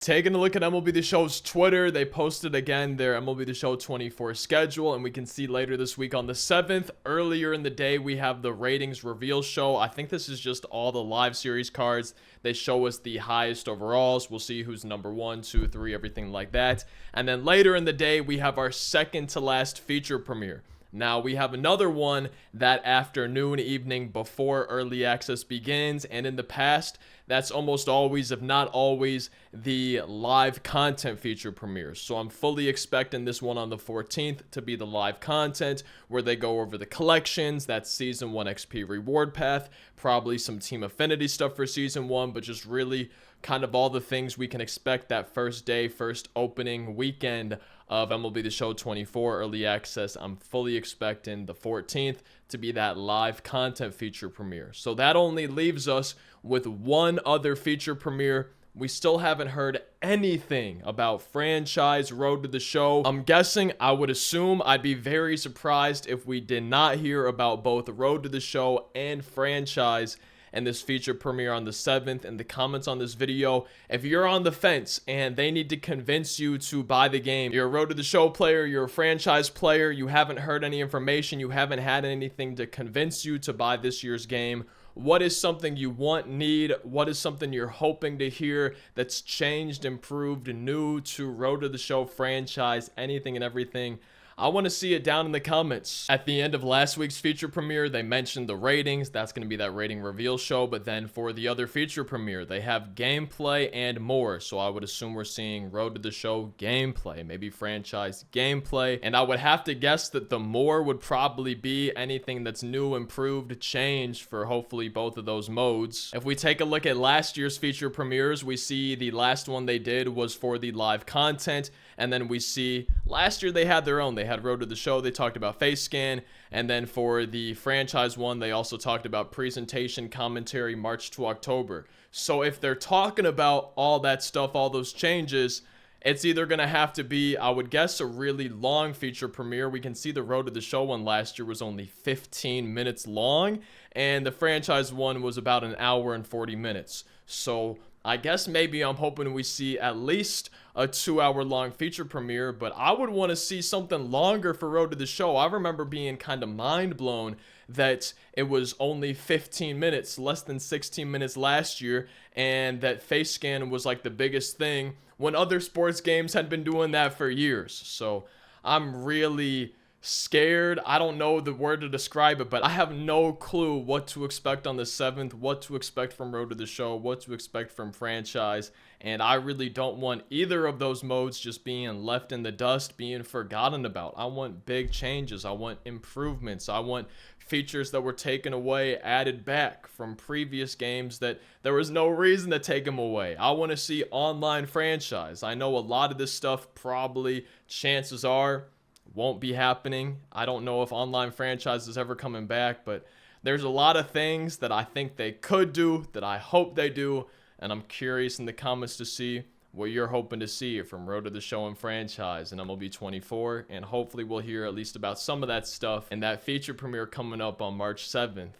Taking a look at MLB The Show's Twitter, they posted again their MLB The Show 24 schedule, and we can see later this week on the 7th, earlier in the day, we have the ratings reveal show. I think this is just all the live series cards. They show us the highest overalls. We'll see who's number 1, 2, 3, everything like that. And then later in the day, we have our second to last feature premiere. Now, we have another one that afternoon, evening before early access begins, and in the past, that's almost always, if not always, the live content feature premieres. So I'm fully expecting this one on the 14th to be the live content where they go over the collections, that Season 1 XP reward path, probably some Team Affinity stuff for Season 1, but just really kind of all the things we can expect that first day, first opening weekend of MLB The Show 24 early access. I'm fully expecting the 14th to be that live content feature premiere. So that only leaves us with one other feature premiere. We still haven't heard anything about franchise Road to the Show. I'm guessing, I would assume, I'd be very surprised if we did not hear about both Road to the Show and franchise and this feature premiere on the 7th. In the comments on this video, if you're on the fence and they need to convince you to buy the game, you're a Road to the Show player, you're a franchise player, you haven't heard any information, you haven't had anything to convince you to buy this year's game, what is something you want, need? What is something you're hoping to hear that's changed, improved, new to Road to the Show franchise, anything and everything? I want to see it down in the comments. At the end of last week's feature premiere, they mentioned the ratings. That's going to be that rating reveal show. But then for the other feature premiere, they have gameplay and more. So I would assume we're seeing Road to the Show gameplay, maybe franchise gameplay. And I would have to guess that the more would probably be anything that's new, improved, changed for hopefully both of those modes. If we take a look at last year's feature premieres, we see the last one they did was for the live content. And then we see last year they had their own. They had Road to the Show. They talked about face scan. And then for the franchise one, they also talked about presentation, commentary, March to October. So if they're talking about all that stuff, all those changes, it's either going to have to be, I would guess, a really long feature premiere. We can see the Road to the Show one last year was only 15 minutes long. And the franchise one was about an hour and 40 minutes. So I guess maybe I'm hoping we see at least a 2-hour long feature premiere, but I would want to see something longer for Road to the Show. I remember being kind of mind blown that it was only 15 minutes, less than 16 minutes last year, and that face scan was like the biggest thing when other sports games had been doing that for years. So I'm really scared. I don't know the word to describe it, but I have no clue what to expect on the 7th, what to expect from Road to the Show, what to expect from franchise, and I really don't want either of those modes just being left in the dust, being forgotten about. I want big changes. I want improvements. I want features that were taken away, added back from previous games that there was no reason to take them away. I want to see online franchise. I know a lot of this stuff probably, chances are, won't be happening. I don't know if online franchise is ever coming back, but there's a lot of things that I think they could do, that I hope they do, and I'm curious in the comments to see what you're hoping to see from Road to the Show and franchise in MLB 24, and hopefully we'll hear at least about some of that stuff in that feature premiere coming up on March 7th.